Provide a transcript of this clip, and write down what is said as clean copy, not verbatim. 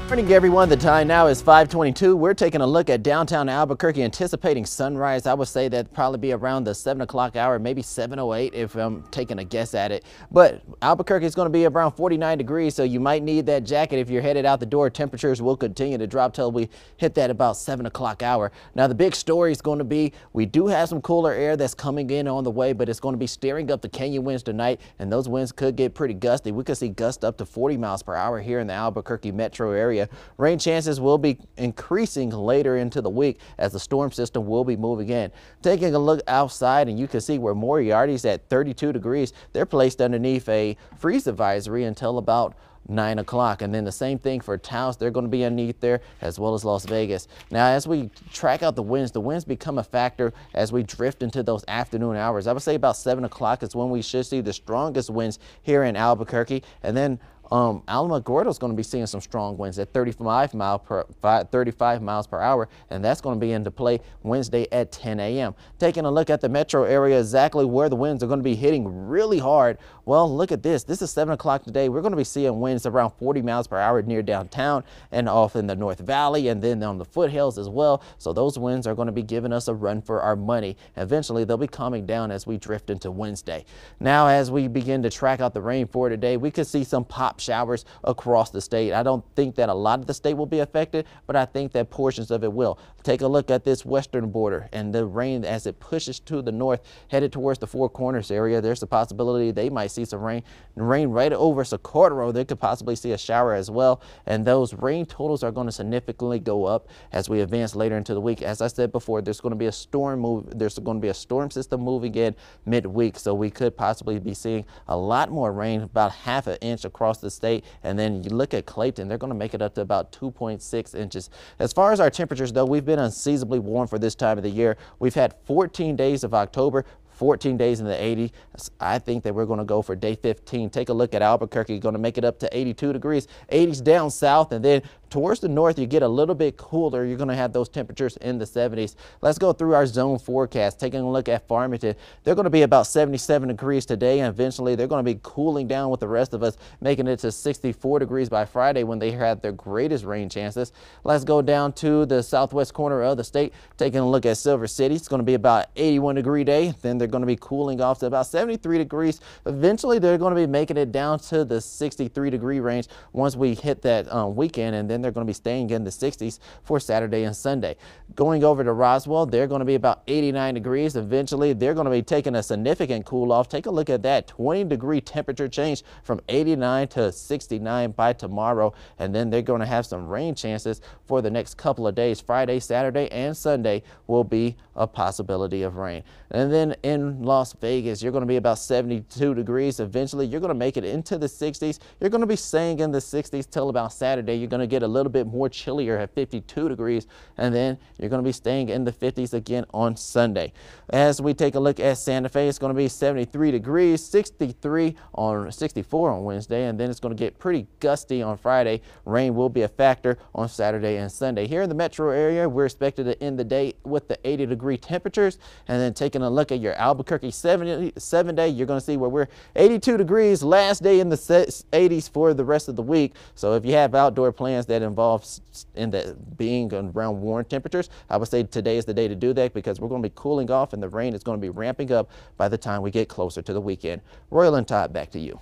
Morning, everyone. The time now is 5:22. We're taking a look at downtown Albuquerque, anticipating sunrise. I would say that probably be around the 7 o'clock hour, maybe 7:08 if I'm taking a guess at it. But Albuquerque is going to be around 49 degrees, so you might need that jacket if you're headed out the door. Temperatures will continue to drop till we hit that about 7 o'clock hour. Now, the big story is going to be we do have some cooler air that's coming in on the way, but it's going to be steering up the canyon winds tonight, and those winds could get pretty gusty. We could see gusts up to 40 miles per hour here in the Albuquerque metro area. Rain chances will be increasing later into the week as the storm system will be moving in. Taking a look outside, and you can see where Moriarty's at 32 degrees. They're placed underneath a freeze advisory until about 9 o'clock. And then the same thing for Taos. They're going to be underneath there, as well as Las Vegas. Now, as we track out the winds become a factor as we drift into those afternoon hours. I would say about 7 o'clock is when we should see the strongest winds here in Albuquerque. And then Alamogordo is going to be seeing some strong winds at 35 miles per hour, and that's going to be into play Wednesday at 10 a.m. Taking a look at the metro area, exactly where the winds are going to be hitting really hard. Well, look at this. This is 7 o'clock today. We're going to be seeing winds around 40 miles per hour near downtown and off in the North Valley and then on the foothills as well. So those winds are going to be giving us a run for our money. Eventually, they'll be calming down as we drift into Wednesday. Now, as we begin to track out the rain for today, we could see some pop showers across the state. I don't think that a lot of the state will be affected, but I think that portions of it will. Take a look at this western border and the rain as it pushes to the north, headed towards the Four Corners area. There's a possibility they might see some rain right over Socorro. They could possibly see a shower as well, and those rain totals are going to significantly go up as we advance later into the week. As I said before, there's going to be a storm system moving in midweek, so we could possibly be seeing a lot more rain, about half an inch across the state. And then you look at Clayton, they're going to make it up to about 2.6 inches. As far as our temperatures, though, we've been unseasonably warm for this time of the year. We've had 14 days of October, 14 days in the 80s. I think that we're going to go for day 15. Take a look at Albuquerque, going to make it up to 82 degrees, 80s down south, and then towards the north, you get a little bit cooler. You're going to have those temperatures in the 70s. Let's go through our zone forecast. Taking a look at Farmington, they're going to be about 77 degrees today, and eventually they're going to be cooling down with the rest of us, making it to 64 degrees by Friday when they have their greatest rain chances. Let's go down to the southwest corner of the state. Taking a look at Silver City, it's going to be about 81 degree day. Then they're going to be cooling off to about 73 degrees. Eventually, they're going to be making it down to the 63 degree range once we hit that weekend, and then they're going to be staying in the 60s for Saturday and Sunday. Going over to Roswell, they're going to be about 89 degrees. Eventually, they're going to be taking a significant cool off. Take a look at that 20 degree temperature change from 89 to 69 by tomorrow, and then they're going to have some rain chances for the next couple of days. Friday, Saturday, and Sunday will be a possibility of rain. And then in Las Vegas, you're going to be about 72 degrees. Eventually, you're going to make it into the 60s. You're going to be staying in the 60s till about Saturday. You're going to get a little bit more chillier at 52 degrees, and then you're going to be staying in the 50s again on Sunday. As we take a look at Santa Fe, it's going to be 73 degrees, 64 on Wednesday, and then it's going to get pretty gusty on Friday. Rain will be a factor on Saturday and Sunday. Here in the metro area, we're expected to end the day with the 80 degree temperatures, and then taking a look at your Albuquerque 7 day, you're going to see where we're 82 degrees, last day in the 80s for the rest of the week. So if you have outdoor plans that involve being around warm temperatures, I would say today is the day to do that, because we're going to be cooling off and the rain is going to be ramping up by the time we get closer to the weekend. Royal and Todd, back to you.